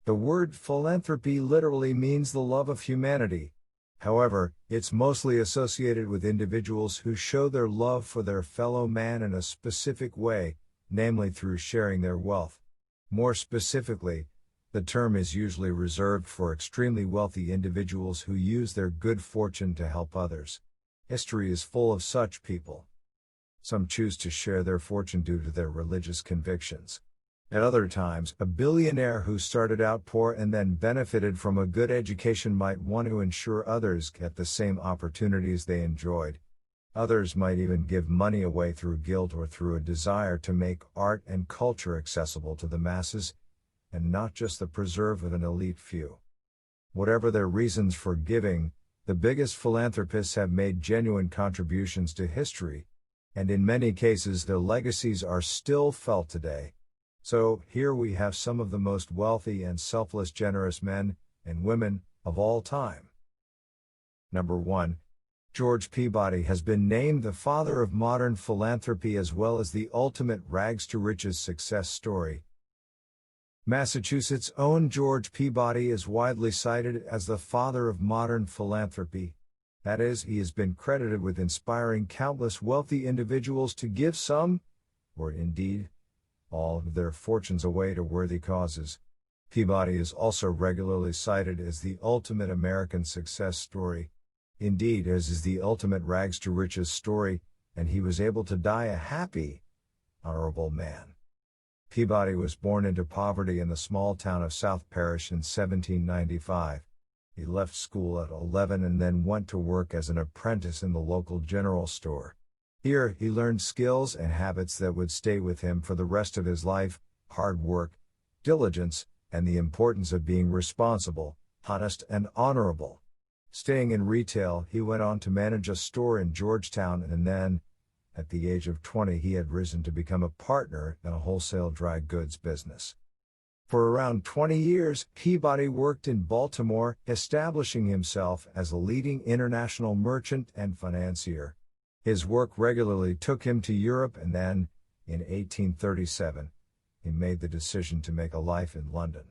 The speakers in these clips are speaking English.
The word philanthropy literally means the love of humanity. However, it's mostly associated with individuals who show their love for their fellow man in a specific way, namely through sharing their wealth. More specifically, the term is usually reserved for extremely wealthy individuals who use their good fortune to help others. History is full of such people. Some choose to share their fortune due to their religious convictions. At other times, a billionaire who started out poor and then benefited from a good education might want to ensure others get the same opportunities they enjoyed. Others might even give money away through guilt or through a desire to make art and culture accessible to the masses, and not just the preserve of an elite few. Whatever their reasons for giving, the biggest philanthropists have made genuine contributions to history, and in many cases their legacies are still felt today. So, here we have some of the most wealthy and selfless generous men and women of all time. Number 1. George Peabody has been named the father of modern philanthropy as well as the ultimate rags-to-riches success story. Massachusetts' own George Peabody is widely cited as the father of modern philanthropy. That is, he has been credited with inspiring countless wealthy individuals to give some, or indeed, all of their fortunes away to worthy causes. Peabody is also regularly cited as the ultimate American success story. Indeed, as is the ultimate rags-to-riches story, and he was able to die a happy, honorable man. Peabody was born into poverty in the small town of South Parish in 1795. He left school at 11 and then went to work as an apprentice in the local general store. Here, he learned skills and habits that would stay with him for the rest of his life: hard work, diligence, and the importance of being responsible, honest, and honorable. Staying in retail, he went on to manage a store in Georgetown, and then, at the age of 20, he had risen to become a partner in a wholesale dry goods business. For around 20 years, Peabody worked in Baltimore, establishing himself as a leading international merchant and financier. His work regularly took him to Europe, and then, in 1837, he made the decision to make a life in London.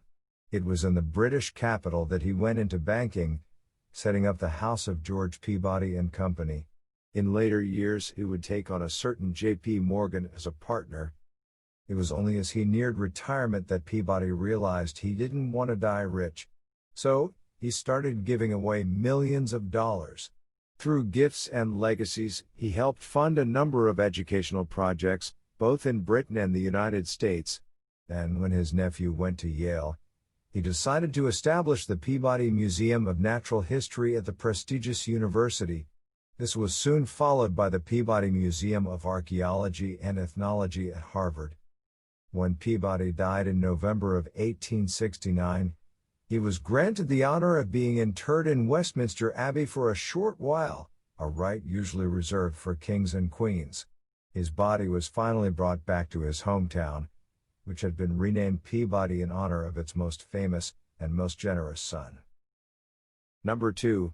It was in the British capital that he went into banking, setting up the House of George Peabody and Company. In later years, he would take on a certain J.P. Morgan as a partner. It was only as he neared retirement that Peabody realized he didn't want to die rich. So, he started giving away millions of dollars. Through gifts and legacies, he helped fund a number of educational projects, both in Britain and the United States. Then, when his nephew went to Yale, he decided to establish the Peabody Museum of Natural History at the prestigious university. This was soon followed by the Peabody Museum of Archaeology and Ethnology at Harvard. When Peabody died in November of 1869, he was granted the honor of being interred in Westminster Abbey for a short while, a rite usually reserved for kings and queens. His body was finally brought back to his hometown, which had been renamed Peabody in honor of its most famous and most generous son. Number 2.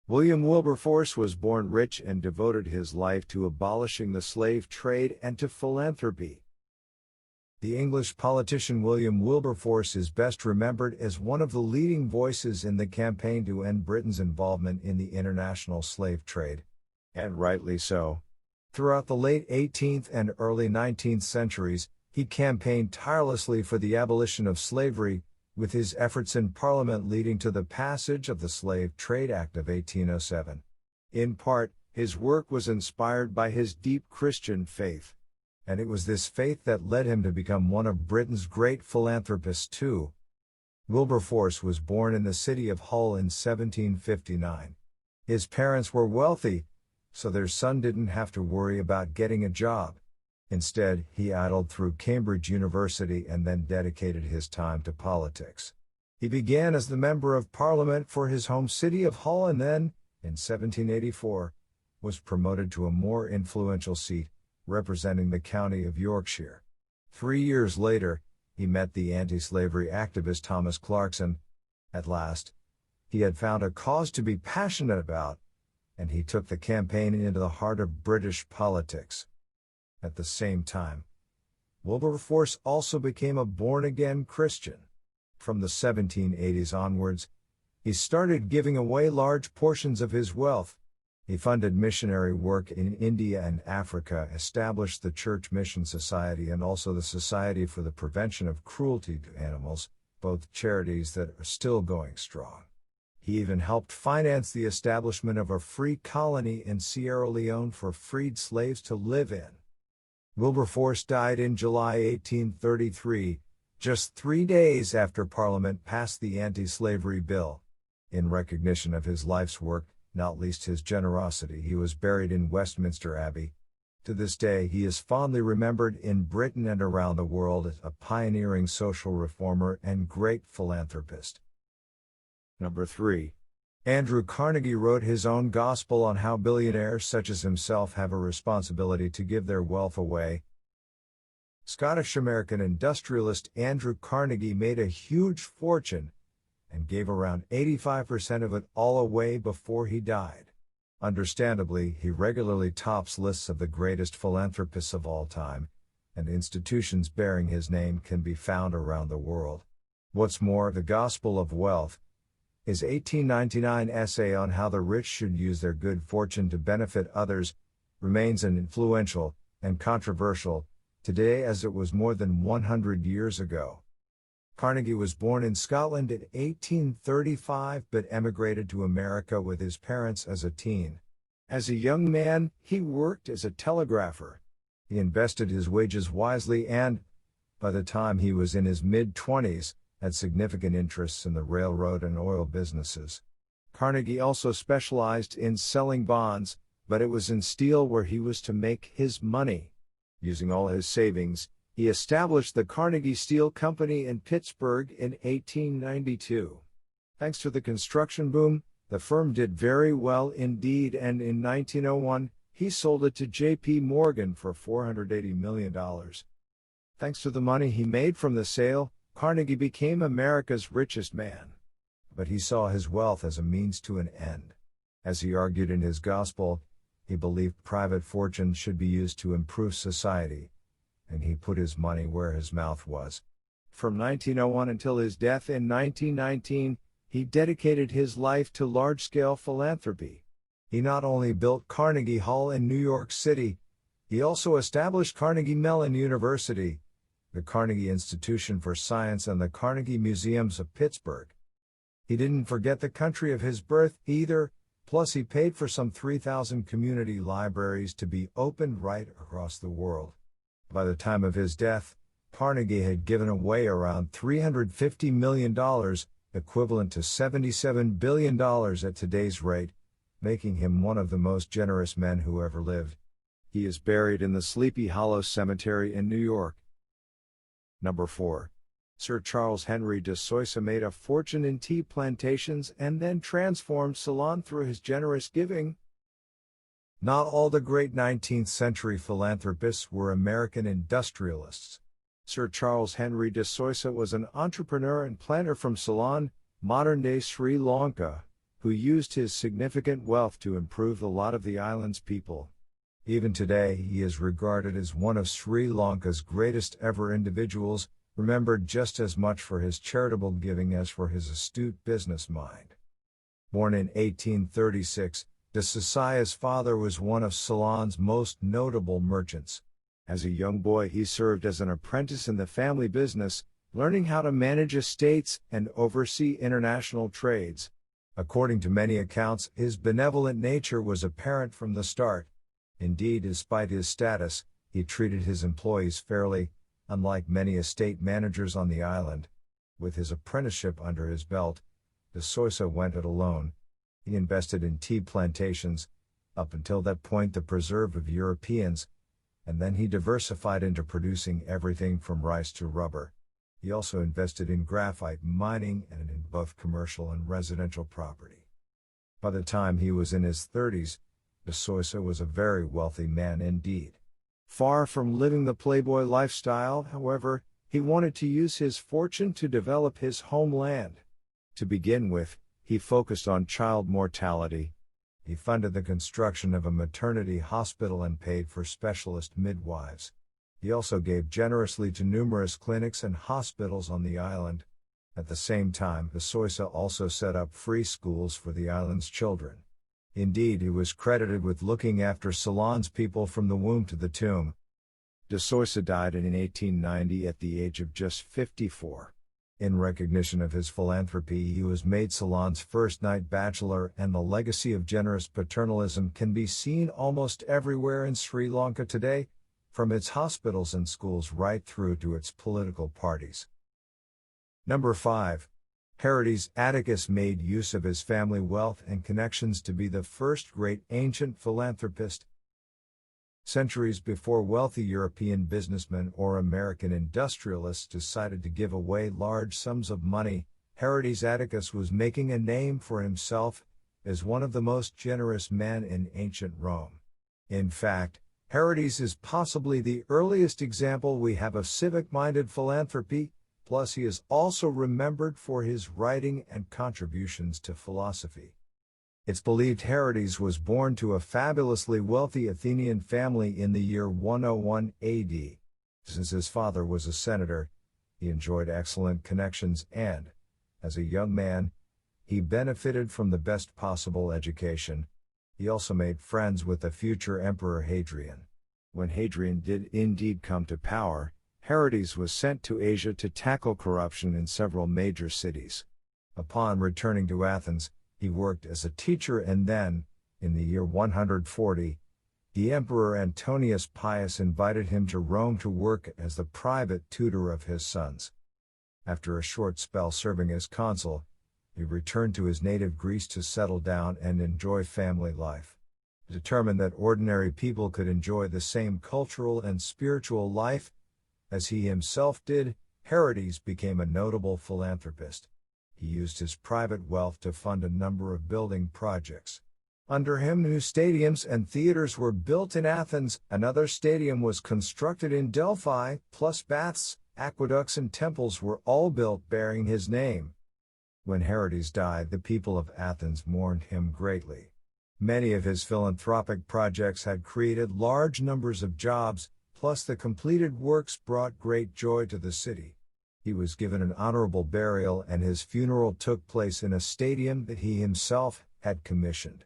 William Wilberforce was born rich and devoted his life to abolishing the slave trade and to philanthropy. The English politician William Wilberforce is best remembered as one of the leading voices in the campaign to end Britain's involvement in the international slave trade. And rightly so. Throughout the late 18th and early 19th centuries, he campaigned tirelessly for the abolition of slavery, with his efforts in Parliament leading to the passage of the Slave Trade Act of 1807. In part, his work was inspired by his deep Christian faith. And it was this faith that led him to become one of Britain's great philanthropists too. Wilberforce was born in the city of Hull in 1759. His parents were wealthy, so their son didn't have to worry about getting a job. Instead, he idled through Cambridge University and then dedicated his time to politics. He began as the Member of Parliament for his home city of Hull and then, in 1784, was promoted to a more influential seat, representing the county of Yorkshire. 3 years later, he met the anti-slavery activist Thomas Clarkson. At last, he had found a cause to be passionate about, and he took the campaign into the heart of British politics. At the same time, Wilberforce also became a born-again Christian. From the 1780s onwards, he started giving away large portions of his wealth. He funded missionary work in India and Africa, established the Church Mission Society and also the Society for the Prevention of Cruelty to Animals, both charities that are still going strong. He even helped finance the establishment of a free colony in Sierra Leone for freed slaves to live in. Wilberforce died in July 1833, just 3 days after Parliament passed the anti-slavery bill. In recognition of his life's work, not least his generosity, he was buried in Westminster Abbey. To this day, he is fondly remembered in Britain and around the world as a pioneering social reformer and great philanthropist. Number 3. Andrew Carnegie wrote his own gospel on how billionaires such as himself have a responsibility to give their wealth away. Scottish-American industrialist Andrew Carnegie made a huge fortune and gave around 85% of it all away before he died. Understandably, he regularly tops lists of the greatest philanthropists of all time, and institutions bearing his name can be found around the world. What's more, The Gospel of Wealth, his 1899 essay on how the rich should use their good fortune to benefit others, remains an influential and controversial today as it was more than 100 years ago. Carnegie was born in Scotland in 1835 but emigrated to America with his parents as a teen. As a young man, he worked as a telegrapher. He invested his wages wisely and, by the time he was in his mid-20s, had significant interests in the railroad and oil businesses. Carnegie also specialized in selling bonds, but it was in steel where he was to make his money. Using all his savings, he established the Carnegie Steel Company in Pittsburgh in 1892. Thanks to the construction boom, the firm did very well indeed, and in 1901, he sold it to J.P. Morgan for $480 million. Thanks to the money he made from the sale, Carnegie became America's richest man. But he saw his wealth as a means to an end. As he argued in his gospel, he believed private fortune should be used to improve society, and he put his money where his mouth was. From 1901 until his death in 1919, he dedicated his life to large-scale philanthropy. He not only built Carnegie Hall in New York City, he also established Carnegie Mellon University, the Carnegie Institution for Science and the Carnegie Museums of Pittsburgh. He didn't forget the country of his birth either, plus he paid for some 3,000 community libraries to be opened right across the world. By the time of his death, Carnegie had given away around $350 million, equivalent to $77 billion at today's rate, making him one of the most generous men who ever lived. He is buried in the Sleepy Hollow Cemetery in New York. Number 4. Sir Charles Henry de Sousa made a fortune in tea plantations and then transformed Ceylon through his generous giving. Not all the great 19th century philanthropists were American industrialists. Sir Charles Henry de Sousa was an entrepreneur and planter from Ceylon, modern-day Sri Lanka, who used his significant wealth to improve the lot of the island's people. Even today, he is regarded as one of Sri Lanka's greatest ever individuals, remembered just as much for his charitable giving as for his astute business mind. Born in 1836, de Sousa's father was one of Ceylon's most notable merchants. As a young boy, he served as an apprentice in the family business, learning how to manage estates and oversee international trades. According to many accounts, his benevolent nature was apparent from the start. Indeed, despite his status, he treated his employees fairly, unlike many estate managers on the island. With his apprenticeship under his belt, de Sousa went it alone. He invested in tea plantations, up until that point the preserve of Europeans, and then he diversified into producing everything from rice to rubber. He also invested in graphite mining and in both commercial and residential property. By the time he was in his 30s, de Sousa was a very wealthy man indeed. Far from living the playboy lifestyle, however, he wanted to use his fortune to develop his homeland. To begin with, he focused on child mortality. He funded the construction of a maternity hospital and paid for specialist midwives. He also gave generously to numerous clinics and hospitals on the island. At the same time, the Sousa also set up free schools for the island's children. Indeed, he was credited with looking after Ceylon's people from the womb to the tomb. De Sousa died in 1890 at the age of just 54. In recognition of his philanthropy, he was made Ceylon's first knight bachelor, and the legacy of generous paternalism can be seen almost everywhere in Sri Lanka today, from its hospitals and schools right through to its political parties. Number 5. Herodes Atticus made use of his family wealth and connections to be the first great ancient philanthropist. Centuries before wealthy European businessmen or American industrialists decided to give away large sums of money, Herodes Atticus was making a name for himself as one of the most generous men in ancient Rome. In fact, Herodes is possibly the earliest example we have of civic-minded philanthropy, plus he is also remembered for his writing and contributions to philosophy. It's believed Herodes was born to a fabulously wealthy Athenian family in the year 101 AD. Since his father was a senator, he enjoyed excellent connections and, as a young man, he benefited from the best possible education. He also made friends with the future Emperor Hadrian. When Hadrian did indeed come to power, Herodes was sent to Asia to tackle corruption in several major cities. Upon returning to Athens, he worked as a teacher and then, in the year 140, the Emperor Antonius Pius invited him to Rome to work as the private tutor of his sons. After a short spell serving as consul, he returned to his native Greece to settle down and enjoy family life. Determined that ordinary people could enjoy the same cultural and spiritual life as he himself did, Herodes became a notable philanthropist. He used his private wealth to fund a number of building projects. Under him, new stadiums and theaters were built in Athens, another stadium was constructed in Delphi, plus baths, aqueducts and temples were all built bearing his name. When Herodes died, the people of Athens mourned him greatly. Many of his philanthropic projects had created large numbers of jobs, plus the completed works brought great joy to the city. He was given an honorable burial and his funeral took place in a stadium that he himself had commissioned.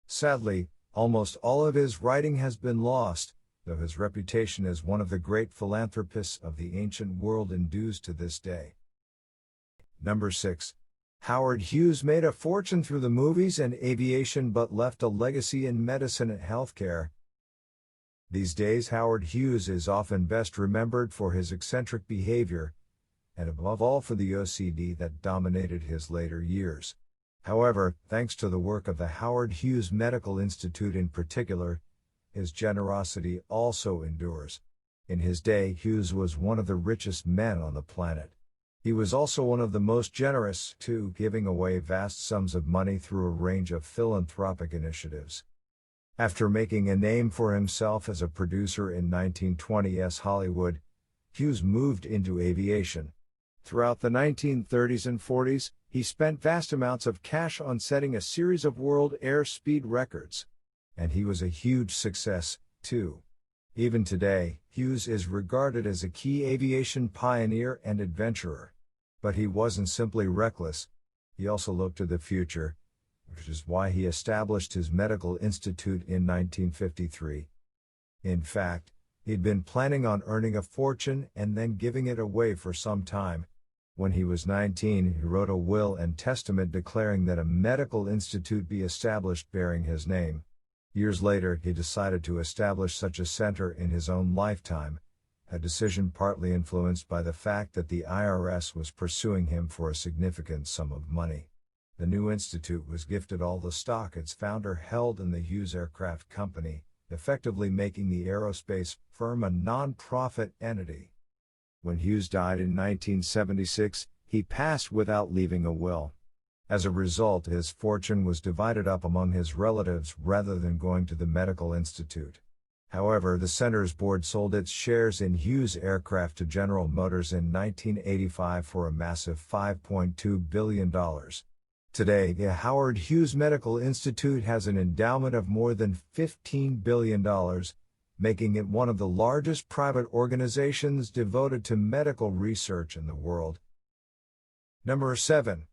Sadly, almost all of his writing has been lost, though his reputation as one of the great philanthropists of the ancient world endures to this day. Number 6. Howard Hughes made a fortune through the movies and aviation but left a legacy in medicine and healthcare. These days, Howard Hughes is often best remembered for his eccentric behavior, and above all for the OCD that dominated his later years. However, thanks to the work of the Howard Hughes Medical Institute in particular, his generosity also endures. In his day, Hughes was one of the richest men on the planet. He was also one of the most generous, too, giving away vast sums of money through a range of philanthropic initiatives. After making a name for himself as a producer in 1920s Hollywood, Hughes moved into aviation. Throughout the 1930s and 40s, he spent vast amounts of cash on setting a series of world airspeed records. And he was a huge success, too. Even today, Hughes is regarded as a key aviation pioneer and adventurer. But he wasn't simply reckless, he also looked to the future, which is why he established his medical institute in 1953. In fact, he'd been planning on earning a fortune and then giving it away for some time. When he was 19, he wrote a will and testament declaring that a medical institute be established bearing his name. Years later, he decided to establish such a center in his own lifetime, a decision partly influenced by the fact that the IRS was pursuing him for a significant sum of money. The new institute was gifted all the stock its founder held in the Hughes Aircraft Company, effectively making the aerospace firm a non-profit entity. When Hughes died in 1976, he passed without leaving a will. As a result, his fortune was divided up among his relatives rather than going to the medical institute. However, the center's board sold its shares in Hughes Aircraft to General Motors in 1985 for a massive $5.2 billion. Today, the Howard Hughes Medical Institute has an endowment of more than $15 billion, making it one of the largest private organizations devoted to medical research in the world. Number 7.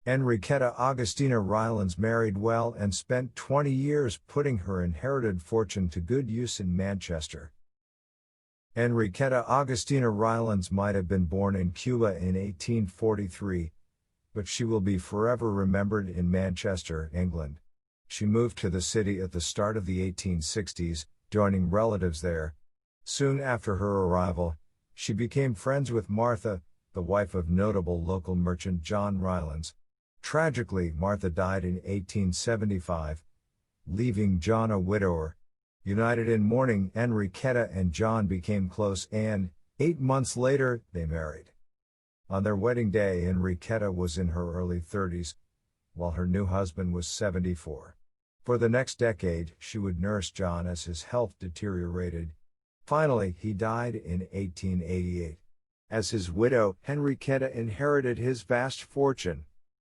Henrietta Agustina Rylands married well and spent 20 years putting her inherited fortune to good use in Manchester. Henrietta Agustina Rylands might have been born in Cuba in 1843, but she will be forever remembered in Manchester, England. She moved to the city at the start of the 1860s, joining relatives there. Soon after her arrival, she became friends with Martha, the wife of notable local merchant John Rylands. Tragically, Martha died in 1875, leaving John a widower. United in mourning, Henrietta and John became close and, 8 months later, they married. On their wedding day, Henrietta was in her early 30s, while her new husband was 74. For the next decade, she would nurse John as his health deteriorated. Finally, he died in 1888. As his widow, Henrietta inherited his vast fortune.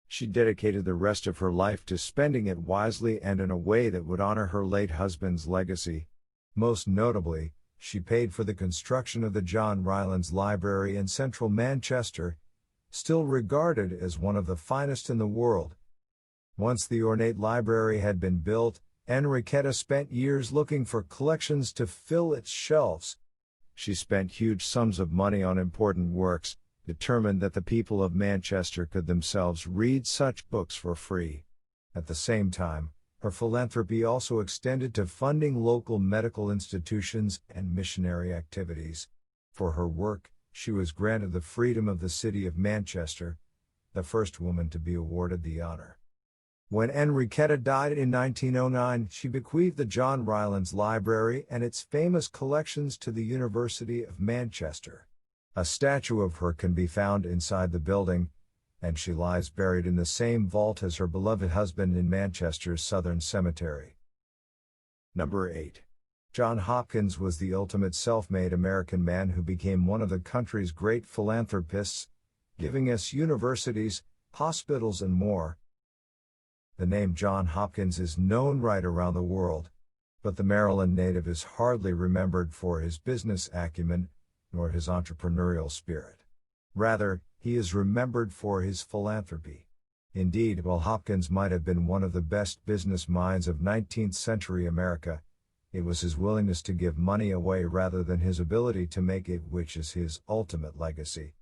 She dedicated the rest of her life to spending it wisely and in a way that would honor her late husband's legacy. Most notably, she paid for the construction of the John Rylands Library in central Manchester, still regarded as one of the finest in the world. Once the ornate library had been built, Henrietta spent years looking for collections to fill its shelves. She spent huge sums of money on important works, determined that the people of Manchester could themselves read such books for free. At the same time, her philanthropy also extended to funding local medical institutions and missionary activities. For her work, she was granted the Freedom of the City of Manchester, the first woman to be awarded the honor. When Henrietta died in 1909, she bequeathed the John Rylands Library and its famous collections to the University of Manchester. A statue of her can be found inside the building, and she lies buried in the same vault as her beloved husband in Manchester's Southern Cemetery. Number 8. John Hopkins was the ultimate self-made American man who became one of the country's great philanthropists, giving us universities, hospitals and more. The name John Hopkins is known right around the world, but the Maryland native is hardly remembered for his business acumen, nor his entrepreneurial spirit. Rather, he is remembered for his philanthropy. Indeed, while Hopkins might have been one of the best business minds of 19th century America, it was his willingness to give money away rather than his ability to make it which is his ultimate legacy.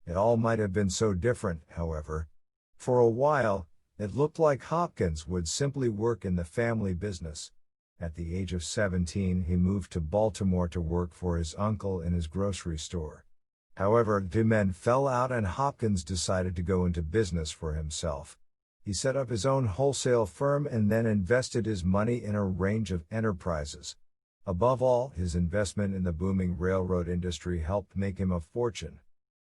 It all might have been so different, however. For a while, it looked like Hopkins would simply work in the family business. At the age of 17, he moved to Baltimore to work for his uncle in his grocery store. However, the two men fell out and Hopkins decided to go into business for himself. He set up his own wholesale firm and then invested his money in a range of enterprises. Above all, his investment in the booming railroad industry helped make him a fortune.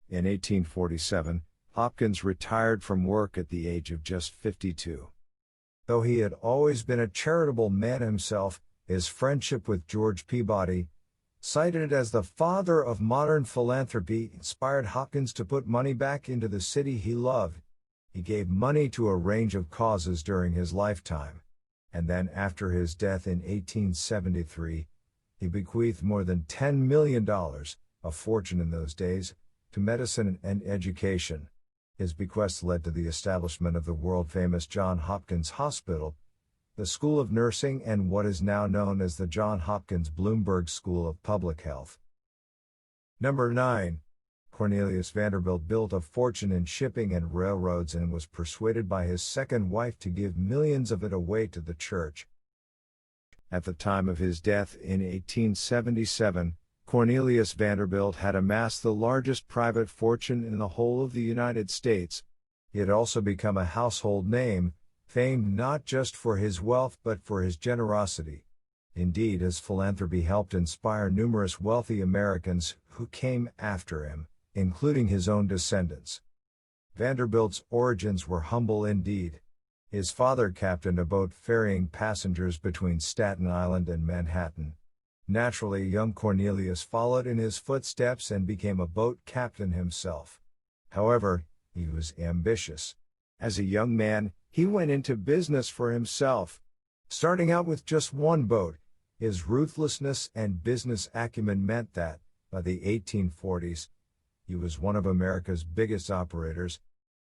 In 1847, Hopkins retired from work at the age of just 52. Though he had always been a charitable man himself, his friendship with George Peabody, cited as the father of modern philanthropy, inspired Hopkins to put money back into the city he loved. He gave money to a range of causes during his lifetime, and then after his death in 1873, he bequeathed more than $10 million, a fortune in those days, to medicine and education. His bequests led to the establishment of the world-famous Johns Hopkins Hospital, the School of Nursing and what is now known as the Johns Hopkins Bloomberg School of Public Health. Number 9. Cornelius Vanderbilt built a fortune in shipping and railroads and was persuaded by his second wife to give millions of it away to the church. At the time of his death in 1877, Cornelius Vanderbilt had amassed the largest private fortune in the whole of the United States. He had also become a household name, famed not just for his wealth but for his generosity. Indeed, his philanthropy helped inspire numerous wealthy Americans who came after him, including his own descendants. Vanderbilt's origins were humble indeed. His father captained a boat ferrying passengers between Staten Island and Manhattan. Naturally, young Cornelius followed in his footsteps and became a boat captain himself. However, he was ambitious. As a young man, he went into business for himself. Starting out with just one boat, his ruthlessness and business acumen meant that, by the 1840s, he was one of America's biggest operators.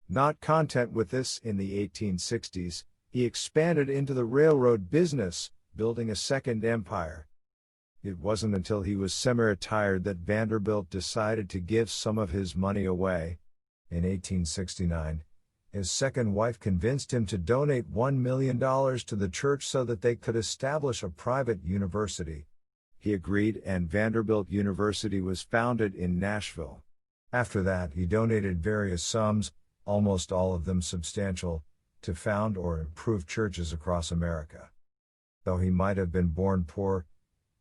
Not content with this, in the 1860s, he expanded into the railroad business, building a second empire. It wasn't until he was semi-retired that Vanderbilt decided to give some of his money away. In 1869, his second wife convinced him to donate $1 million to the church so that they could establish a private university. He agreed, and Vanderbilt University was founded in Nashville. After that, he donated various sums, almost all of them substantial, to found or improve churches across America. Though he might have been born poor,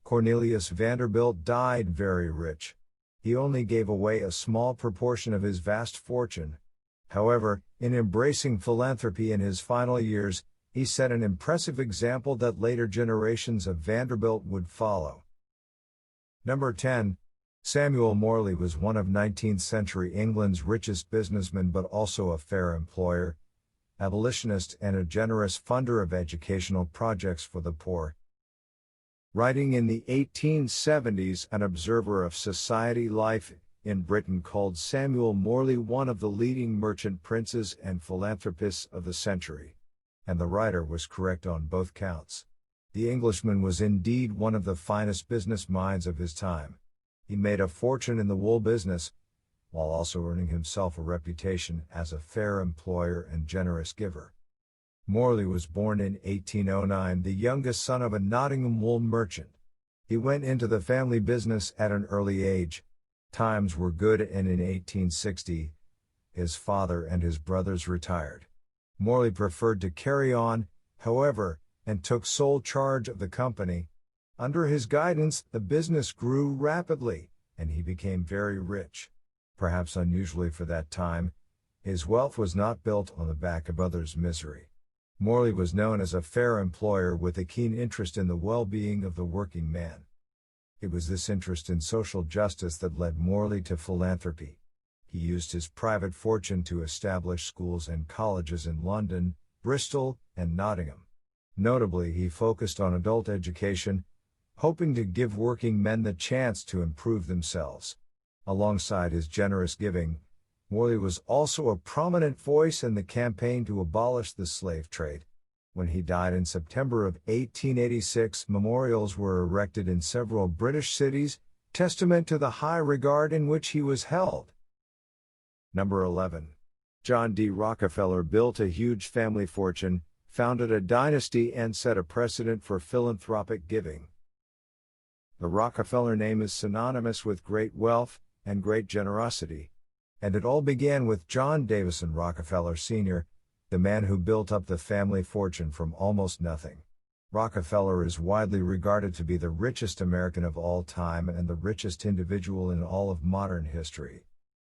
Cornelius Vanderbilt died very rich. He only gave away a small proportion of his vast fortune. However, in embracing philanthropy in his final years, he set an impressive example that later generations of Vanderbilt would follow. Number 10. Samuel Morley was one of 19th century England's richest businessmen, but also a fair employer, abolitionist, and a generous funder of educational projects for the poor. Writing in the 1870s, an observer of society life in Britain called Samuel Morley one of the leading merchant princes and philanthropists of the century. And the writer was correct on both counts. The Englishman was indeed one of the finest business minds of his time. He made a fortune in the wool business, while also earning himself a reputation as a fair employer and generous giver. Morley was born in 1809, the youngest son of a Nottingham wool merchant. He went into the family business at an early age. Times were good, and in 1860, his father and his brothers retired. Morley preferred to carry on, however, and took sole charge of the company. Under his guidance, the business grew rapidly, and he became very rich. Perhaps unusually for that time, his wealth was not built on the back of others' misery. Morley was known as a fair employer with a keen interest in the well-being of the working man. It was this interest in social justice that led Morley to philanthropy. He used his private fortune to establish schools and colleges in London, Bristol, and Nottingham. Notably, he focused on adult education, hoping to give working men the chance to improve themselves. Alongside his generous giving, Morley was also a prominent voice in the campaign to abolish the slave trade. When he died in September of 1886, memorials were erected in several British cities, testament to the high regard in which he was held. Number 11. John D. Rockefeller built a huge family fortune, founded a dynasty, and set a precedent for philanthropic giving. The Rockefeller name is synonymous with great wealth and great generosity. And it all began with John Davison Rockefeller Sr., the man who built up the family fortune from almost nothing. Rockefeller is widely regarded to be the richest American of all time and the richest individual in all of modern history.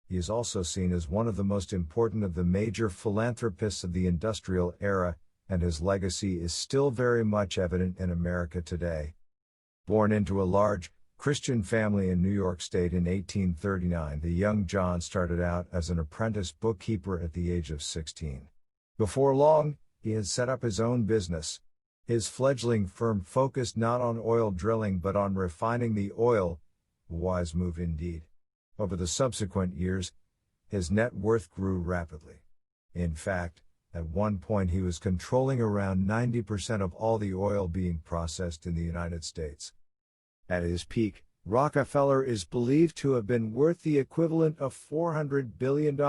He is also seen as one of the most important of the major philanthropists of the industrial era, and his legacy is still very much evident in America today. Born into a large, Christian family in New York State in 1839, the young John started out as an apprentice bookkeeper at the age of 16. Before long, he had set up his own business. His fledgling firm focused not on oil drilling but on refining the oil, a wise move indeed. Over the subsequent years, his net worth grew rapidly. In fact, at one point he was controlling around 90% of all the oil being processed in the United States. At his peak, Rockefeller is believed to have been worth the equivalent of $400 billion.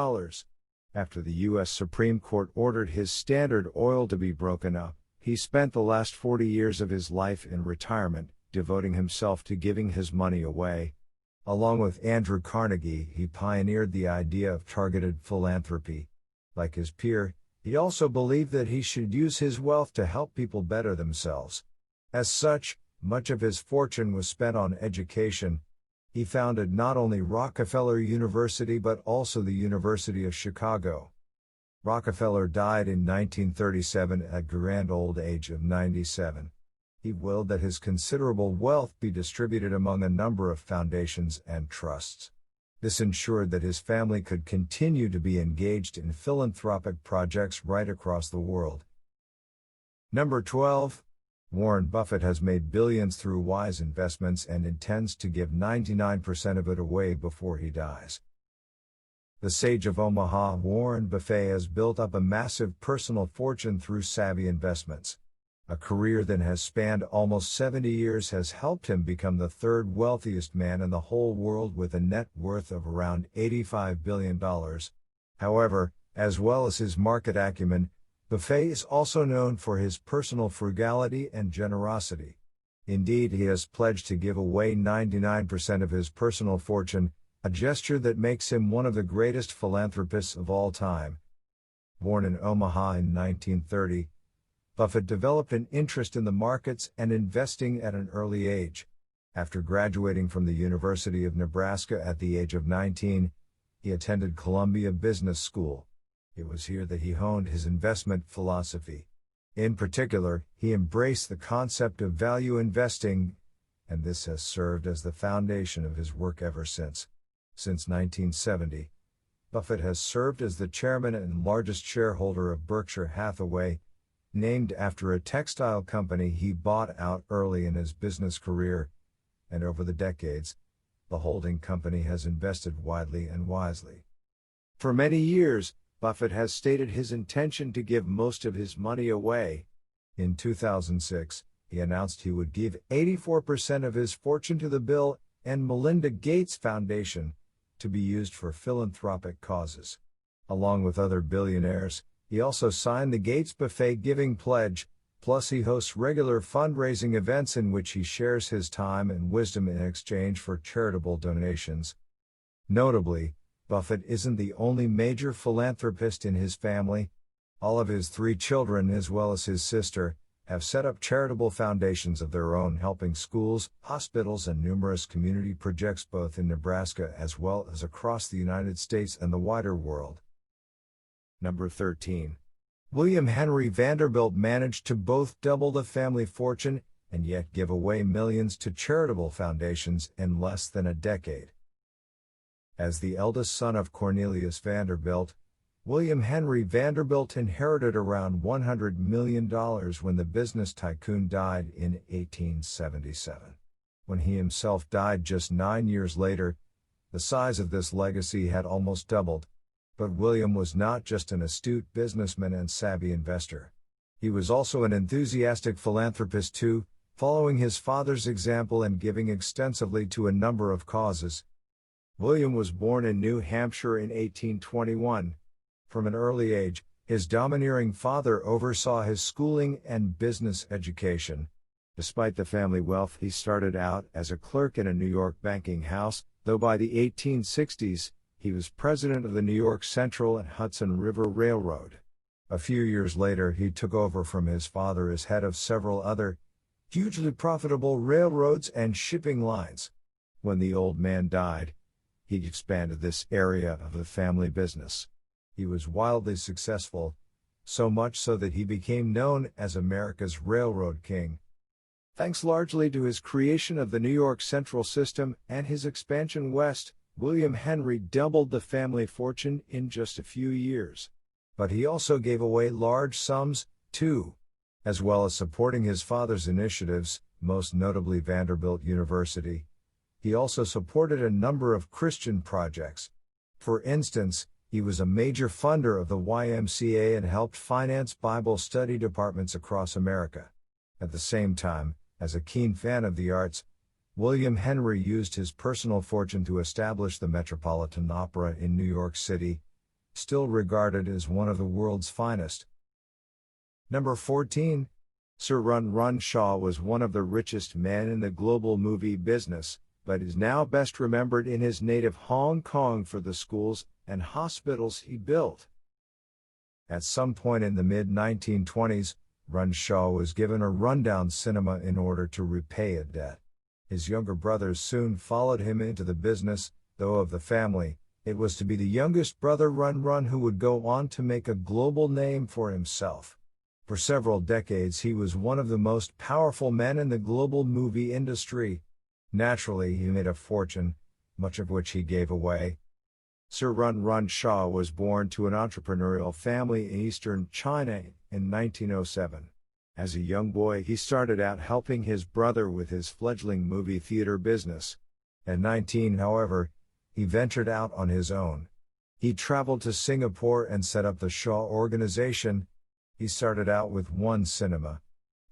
After the U.S. Supreme Court ordered his Standard Oil to be broken up, he spent the last 40 years of his life in retirement, devoting himself to giving his money away. Along with Andrew Carnegie, he pioneered the idea of targeted philanthropy. Like his peer, he also believed that he should use his wealth to help people better themselves. As such, much of his fortune was spent on education. He founded not only Rockefeller University but also the University of Chicago. Rockefeller died in 1937 at the grand old age of 97. He willed that his considerable wealth be distributed among a number of foundations and trusts. This ensured that his family could continue to be engaged in philanthropic projects right across the world. Number 12. Warren Buffett has made billions through wise investments and intends to give 99% of it away before he dies. The sage of Omaha, Warren Buffett, has built up a massive personal fortune through savvy investments. A career that has spanned almost 70 years has helped him become the third wealthiest man in the whole world with a net worth of around $85 billion. However, as well as his market acumen, Buffett is also known for his personal frugality and generosity. Indeed, he has pledged to give away 99% of his personal fortune, a gesture that makes him one of the greatest philanthropists of all time. Born in Omaha in 1930, Buffett developed an interest in the markets and investing at an early age. After graduating from the University of Nebraska at the age of 19, he attended Columbia Business School. It was here that he honed his investment philosophy. In particular, he embraced the concept of value investing, and this has served as the foundation of his work ever since. Since 1970, Buffett has served as the chairman and largest shareholder of Berkshire Hathaway, named after a textile company he bought out early in his business career, and over the decades, the holding company has invested widely and wisely. For many years, Buffett has stated his intention to give most of his money away. In 2006, he announced he would give 84% of his fortune to the Bill and Melinda Gates Foundation, to be used for philanthropic causes. Along with other billionaires, he also signed the Gates-Buffett Giving Pledge, plus he hosts regular fundraising events in which he shares his time and wisdom in exchange for charitable donations. Notably, Buffett isn't the only major philanthropist in his family. All of his 3 children, as well as his sister, have set up charitable foundations of their own, helping schools, hospitals, and numerous community projects both in Nebraska as well as across the United States and the wider world. Number 13. William Henry Vanderbilt managed to both double the family fortune and yet give away millions to charitable foundations in less than a decade. As the eldest son of Cornelius Vanderbilt, William Henry Vanderbilt inherited around $100 million when the business tycoon died in 1877. When he himself died just 9 years later, the size of this legacy had almost doubled. But William was not just an astute businessman and savvy investor. He was also an enthusiastic philanthropist too, following his father's example and giving extensively to a number of causes. William was born in New Hampshire in 1821. From an early age, his domineering father oversaw his schooling and business education. Despite the family wealth, he started out as a clerk in a New York banking house, though by the 1860s, he was president of the New York Central and Hudson River Railroad. A few years later, he took over from his father as head of several other, hugely profitable railroads and shipping lines. When the old man died, he expanded this area of the family business. He was wildly successful, so much so that he became known as America's Railroad King. Thanks largely to his creation of the New York Central system and his expansion west, William Henry doubled the family fortune in just a few years. But he also gave away large sums, too. As well as supporting his father's initiatives, most notably Vanderbilt University, he also supported a number of Christian projects. For instance, he was a major funder of the YMCA and helped finance Bible study departments across America. At the same time, as a keen fan of the arts, William Henry used his personal fortune to establish the Metropolitan Opera in New York City, still regarded as one of the world's finest. Number 14. Sir Run Shaw was one of the richest men in the global movie business, but is now best remembered in his native Hong Kong for the schools and hospitals he built. At some point in the mid-1920s, Run Shaw was given a rundown cinema in order to repay a debt. His younger brothers soon followed him into the business, though of the family, it was to be the youngest brother Run who would go on to make a global name for himself. For several decades he was one of the most powerful men in the global movie industry. Naturally, he made a fortune, much of which he gave away. Sir Run Shaw was born to an entrepreneurial family in eastern China in 1907. As a young boy, he started out helping his brother with his fledgling movie theater business. At 19, however, he ventured out on his own. He traveled to Singapore and set up the Shaw Organization. He started out with one cinema.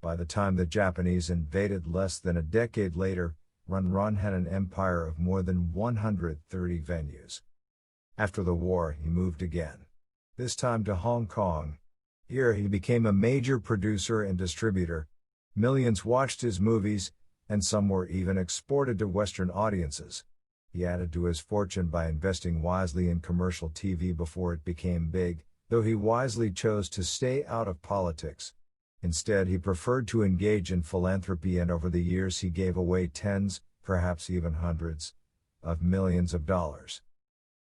By the time the Japanese invaded less than a decade later, Run had an empire of more than 130 venues. After the war, he moved again. This time to Hong Kong. Here he became a major producer and distributor. Millions watched his movies, and some were even exported to Western audiences. He added to his fortune by investing wisely in commercial TV before it became big, though he wisely chose to stay out of politics. Instead, he preferred to engage in philanthropy, and over the years he gave away tens, perhaps even hundreds, of millions of dollars.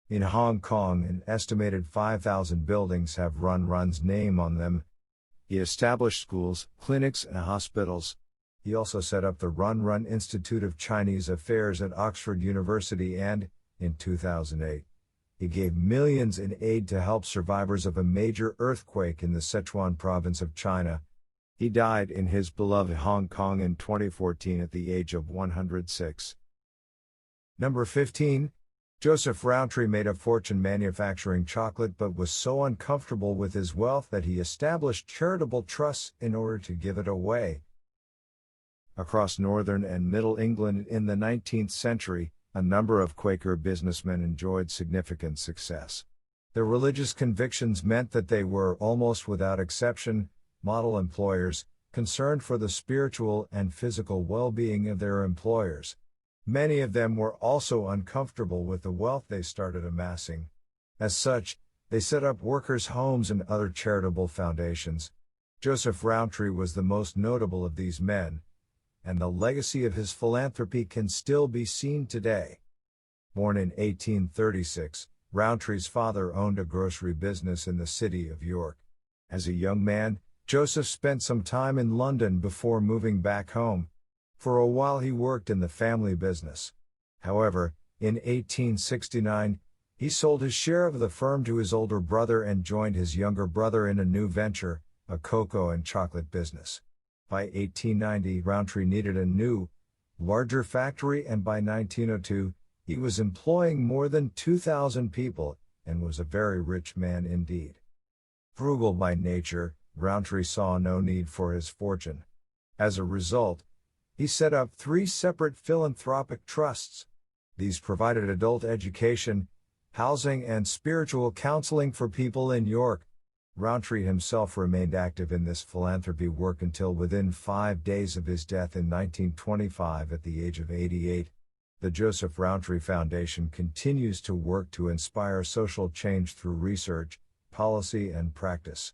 In Hong Kong, an estimated 5,000 buildings have Run's name on them. He established schools, clinics, and hospitals. He also set up the Run Institute of Chinese Affairs at Oxford University and, in 2008, he gave millions in aid to help survivors of a major earthquake in the Sichuan province of China. He died in his beloved Hong Kong in 2014 at the age of 106. Number 15. Joseph Rowntree made a fortune manufacturing chocolate but was so uncomfortable with his wealth that he established charitable trusts in order to give it away. Across northern and middle England in the 19th century, a number of Quaker businessmen enjoyed significant success. Their religious convictions meant that they were, almost without exception, model employers, concerned for the spiritual and physical well-being of their employers. Many of them were also uncomfortable with the wealth they started amassing. As such, they set up workers' homes and other charitable foundations. Joseph Rowntree was the most notable of these men, and the legacy of his philanthropy can still be seen today. Born in 1836, Rowntree's father owned a grocery business in the city of York. As a young man, Joseph spent some time in London before moving back home. For a while he worked in the family business. However, in 1869, he sold his share of the firm to his older brother and joined his younger brother in a new venture, a cocoa and chocolate business. By 1890, Rowntree needed a new, larger factory, and by 1902, he was employing more than 2,000 people and was a very rich man indeed. Frugal by nature, Rowntree saw no need for his fortune. As a result, he set up 3 separate philanthropic trusts. These provided adult education, housing, and spiritual counseling for people in York. Rowntree himself remained active in this philanthropy work until within 5 days of his death in 1925 at the age of 88. The Joseph Rowntree Foundation continues to work to inspire social change through research, policy, and practice.